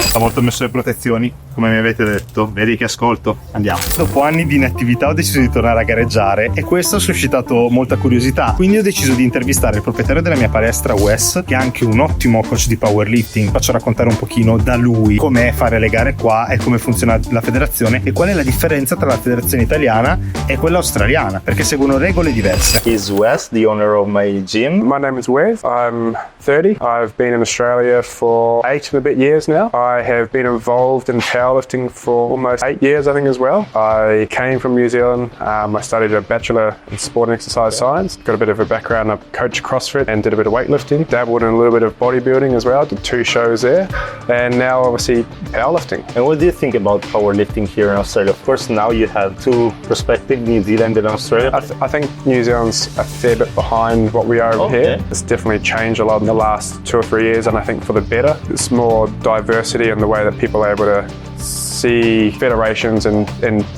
Stavolta ho messo le protezioni, come mi avete detto. Vedi che ascolto? Andiamo. Dopo anni di inattività ho deciso di tornare a gareggiare e questo ha suscitato molta curiosità. Quindi ho deciso di intervistare il proprietario della mia palestra, Wes, che è anche un ottimo coach di powerlifting. Faccio raccontare un pochino da lui com'è fare le gare qua e come funziona la federazione e qual è la differenza tra la federazione italiana e quella australiana, perché seguono regole diverse. Is Wes the owner of my gym? My name is Wes. I'm 30. I've been in Australia for 8 and a bit years now. I have been involved in powerlifting for almost 8 years, I think, as well. I came from New Zealand. I studied a Bachelor in Sport and Exercise Science. Got a bit of a background. I coached CrossFit and did a bit of weightlifting. Dabbled in a little bit of bodybuilding as well. Did 2 shows there. And now, obviously, powerlifting. And what do you think about powerlifting here in Australia? Of course, now you have 2 perspectives, New Zealand and Australia. I think New Zealand's a fair bit behind what we are over here. It's definitely changed a lot in the last 2 or 3 years, and I think for the better. It's more diversity in the way that people are able to see federations and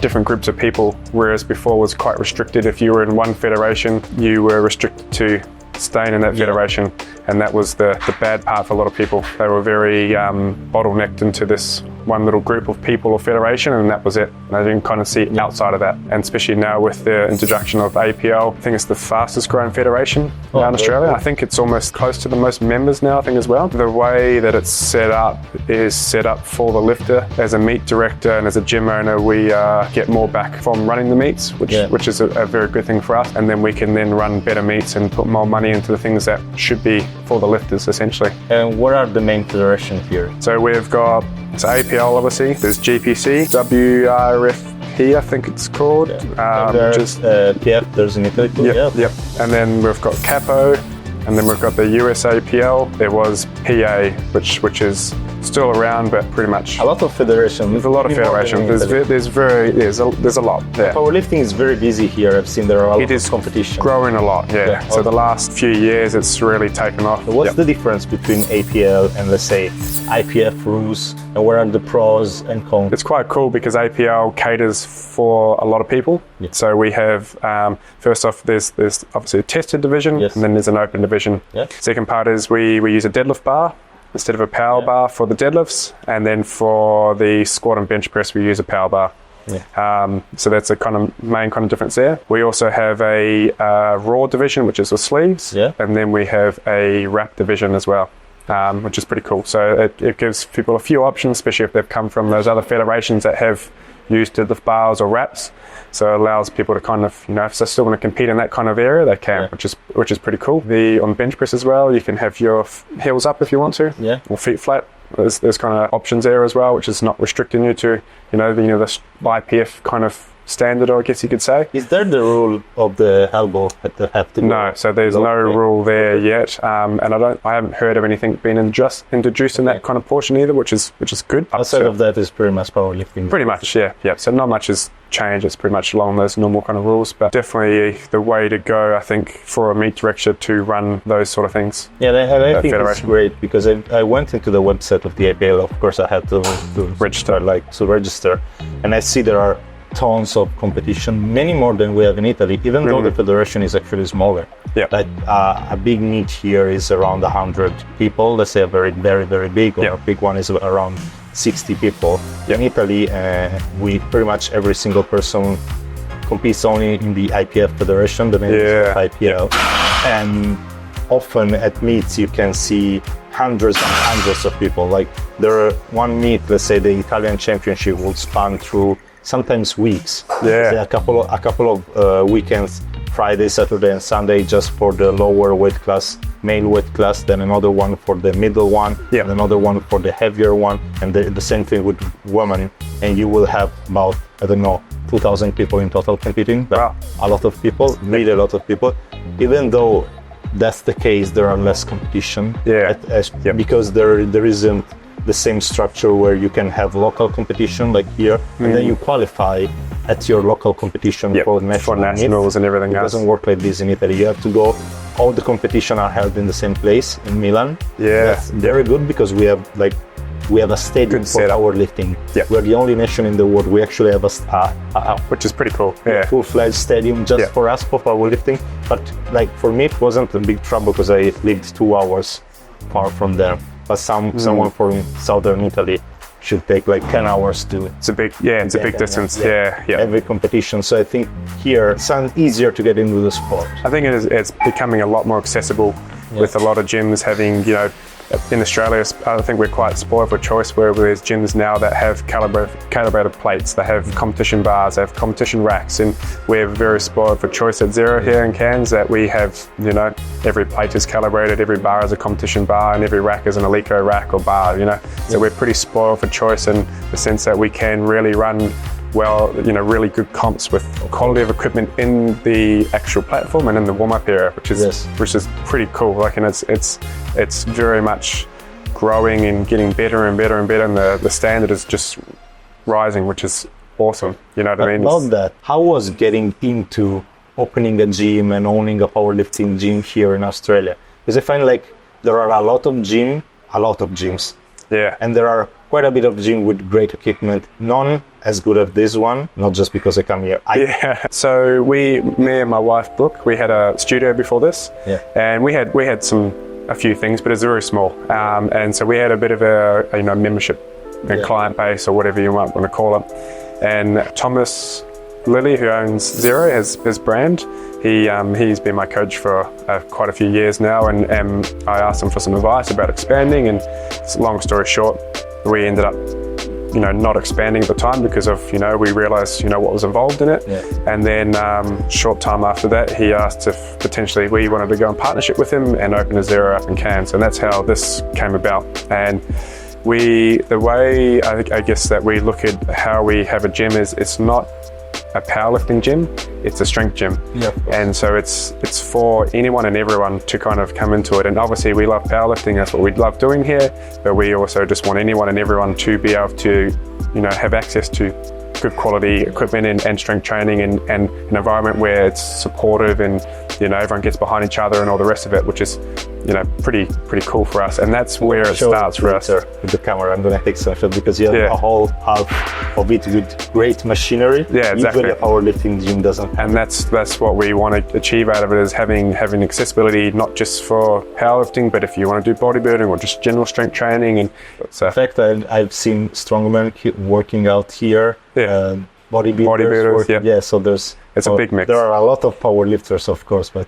different groups of people, whereas before was quite restricted. If you were in one federation, you were restricted to staying in that federation, and that was the bad part for a lot of people. They were very bottlenecked into this one little group of people or federation, and that was it. And they didn't kind of see outside of that. And especially now with the introduction of APL, I think it's the fastest growing federation now in Australia. I think it's almost close to the most members now, I think, as well. The way that it's set up is set up for the lifter. As a meet director and as a gym owner, we get more back from running the meets, which is a very good thing for us. And then we can then run better meets and put more money into the things that should be for the lifters, essentially. And what are the main federations here? So we've got APL, obviously. There's GPC, WRFP, I think it's called. There's PF, there's in Italy too. Yep. And then we've got Capo, and then we've got the USAPL. There was PA, which is still around, but pretty much a lot of federations. There's a lot of federations. There's a lot there. Powerlifting is very busy here. I've seen there are a lot of competition. Growing a lot, yeah. So the last few years, it's really taken off. So what's the difference between APL and, let's say, IPF rules, and what are the pros and cons? It's quite cool because APL caters for a lot of people. So we have, first off, there's obviously a tested division, and then there's an open division. Second part is we use a deadlift bar instead of a power bar for the deadlifts, and then for the squat and bench press we use a power bar. So that's a kind of main kind of difference there. We also have a raw division, which is with sleeves, and then we have a wrap division as well, which is pretty cool. So it gives people a few options, especially if they've come from those other federations that have used deadlift bars or wraps. So it allows people to kind of, if they still want to compete in that kind of area, they can, which is pretty cool. On bench press as well, you can have your heels up if you want to, or feet flat. There's kind of options there as well, which is not restricting you to, this IPF kind of standard, I guess you could say. Is there the rule of the elbow at the have to? No, so there's no rule there yet, and I haven't heard of anything being introduced in that kind of portion either, which is good. Outside of that is pretty much powerlifting. Pretty much, yeah. So not much has changed. It's pretty much along those normal kind of rules, but definitely the way to go, I think, for a meet director to run those sort of things. Yeah, I think it's great because I went into the website of the APL. Of course, I had to register, and I see there are tons of competition, many more than we have in Italy, even though the federation is actually smaller. Like a big meet here is around 100 people. Let's say a very, very, very big, or a big one is around 60 people. In Italy, we pretty much every single person competes only in the IPF federation, the name is IPL. And often at meets you can see hundreds and hundreds of people. Like there are one meet, let's say the Italian championship will span through sometimes weeks. A couple of weekends, Friday, Saturday and Sunday just for the lower weight class, male weight class, then another one for the middle one, and another one for the heavier one, and the same thing with women. And you will have about, 2,000 people in total competing. Wow. A lot of people, really a lot of people. Even though that's the case, there are less competition because there isn't the same structure where you can have local competition like here, and then you qualify at your local competition for nationals and everything else. It doesn't work like this in Italy. You have to go, all the competition are held in the same place in Milan. That's very good because we have a stadium for powerlifting. We're the only nation in the world. We actually have a which is pretty cool. Full-fledged stadium just for us for powerlifting. But for me, it wasn't a big trouble because I lived 2 hours far from there. But someone from southern Italy should take like 10 hours to. It's a big, it's a big distance. Yeah. Every competition. So I think here it sounds easier to get into the sport. I think it's becoming a lot more accessible with a lot of gyms having, in Australia, I think we're quite spoiled for choice where there's gyms now that have calibrated plates, they have competition bars, they have competition racks, and we're very spoiled for choice at Zero here in Cairns that we have, every plate is calibrated, every bar is a competition bar, and every rack is an Eleco rack or bar, So we're pretty spoiled for choice in the sense that we can really run really good comps with quality of equipment in the actual platform and in the warm-up area, which is pretty cool. Like, and it's very much growing and getting better and better and better, and the standard is just rising, which is awesome. You know what I mean? About that, how was getting into opening a gym and owning a powerlifting gym here in Australia? Because I find like there are a lot of gyms. Yeah. And there are quite a bit of gym with great equipment, none as good as this one, not just because I come here. So me and my wife Brooke, we had a studio before this, and we had a few things, but it's very small. And so we had a bit of a membership and client base, or whatever you might want to call it. And Thomas Lilly, who owns Zero, his brand, he's been my coach for quite a few years now, and I asked him for some advice about expanding, and long story short, we ended up not expanding at the time because of we realized what was involved in it. And then short time after that, he asked if potentially we wanted to go in partnership with him and open a Zero up in Cairns, and that's how this came about. And the way I guess that we look at how we have a gym is it's not a powerlifting gym, it's a strength gym. And so it's for anyone and everyone to kind of come into it. And obviously we love powerlifting, that's what we love doing here, but we also just want anyone and everyone to be able to have access to good quality equipment and strength training and an environment where it's supportive and everyone gets behind each other and all the rest of it, which is pretty cool for us. And that's where it starts for us. With the camera, I'm going to take some shots because you have a whole half of it with great machinery. Exactly. Usually a powerlifting gym doesn't. And that's what we want to achieve out of it, is having accessibility not just for powerlifting, but if you want to do bodybuilding or just general strength training. And in fact, I've seen strongmen working out here. Bodybuilders. So it's a big mix. There are a lot of powerlifters, of course, but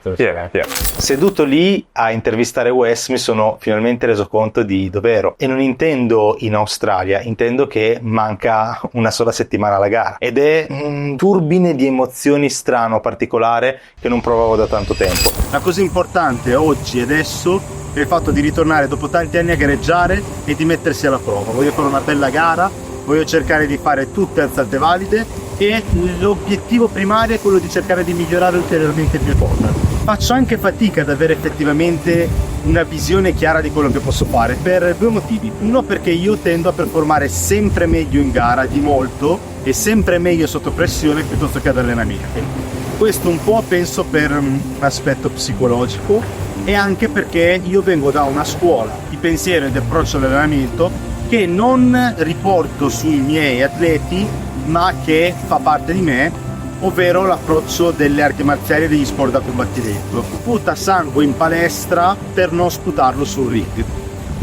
Seduto lì a intervistare Wes mi sono finalmente reso conto di dove ero, e non intendo in Australia, intendo che manca una sola settimana alla gara, ed è un turbine di emozioni strano, particolare, che non provavo da tanto tempo. La cosa importante oggi e adesso è il fatto di ritornare dopo tanti anni a gareggiare e di mettersi alla prova. Voglio fare una bella gara, voglio cercare di fare tutte alzate valide, e l'obiettivo primario è quello di cercare di migliorare ulteriormente il mio total. Faccio anche fatica ad avere effettivamente una visione chiara di quello che posso fare per due motivi. Uno, perché io tendo a performare sempre meglio in gara, di molto, e sempre meglio sotto pressione piuttosto che ad allenamenti. Questo un po' penso per un aspetto psicologico, e anche perché io vengo da una scuola di pensiero ed approccio all'allenamento che non riporto sui miei atleti, ma che fa parte di me, ovvero l'approccio delle arti marziali e degli sport da combattimento. Sputa sangue in palestra per non sputarlo sul ring.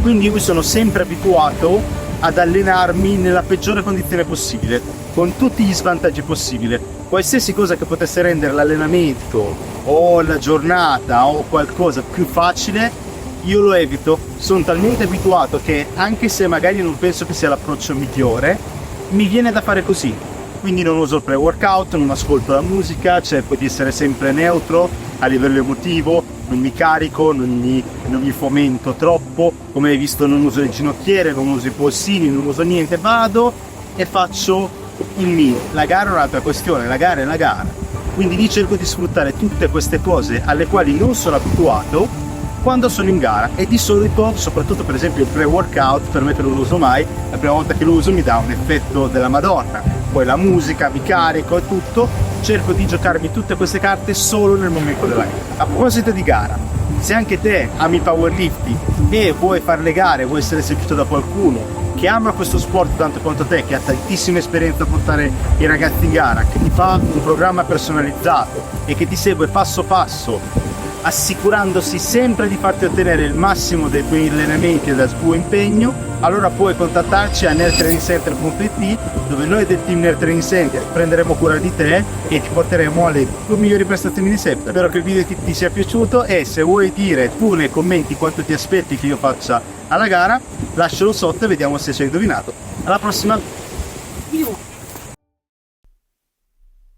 Quindi io mi sono sempre abituato ad allenarmi nella peggiore condizione possibile, con tutti gli svantaggi possibili. Qualsiasi cosa che potesse rendere l'allenamento o la giornata o qualcosa più facile, io lo evito. Sono talmente abituato che, anche se magari non penso che sia l'approccio migliore, mi viene da fare così. Quindi non uso il pre-workout, non ascolto la musica, cerco di essere sempre neutro a livello emotivo, non mi carico, non mi fomento troppo. Come hai visto, non uso le ginocchiere, non uso i polsini, non uso niente, vado e faccio il mio. La gara è un'altra questione, la gara è la gara. Quindi lì cerco di sfruttare tutte queste cose alle quali non sono abituato quando sono in gara, e di solito, soprattutto per esempio il pre-workout, per me che non lo uso mai, la prima volta che lo uso mi dà un effetto della Madonna, poi la musica, mi carico e tutto, cerco di giocarmi tutte queste carte solo nel momento della gara. A proposito di gara, se anche te ami powerlifting e vuoi fare le gare, vuoi essere seguito da qualcuno che ama questo sport tanto quanto te, che ha tantissima esperienza a portare i ragazzi in gara, che ti fa un programma personalizzato e che ti segue passo passo assicurandosi sempre di farti ottenere il massimo dei tuoi allenamenti e del tuo impegno, allora puoi contattarci a nerdtrainingcenter.it, dove noi del team Nerd Training Center prenderemo cura di te e ti porteremo alle tue migliori prestazioni di sempre. Spero che il video ti sia piaciuto, e se vuoi dire tu nei commenti quanto ti aspetti che io faccia alla gara, lascialo sotto e vediamo se ci hai indovinato. Alla prossima!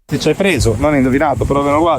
Se ci hai preso, non hai indovinato, però ve lo guardo.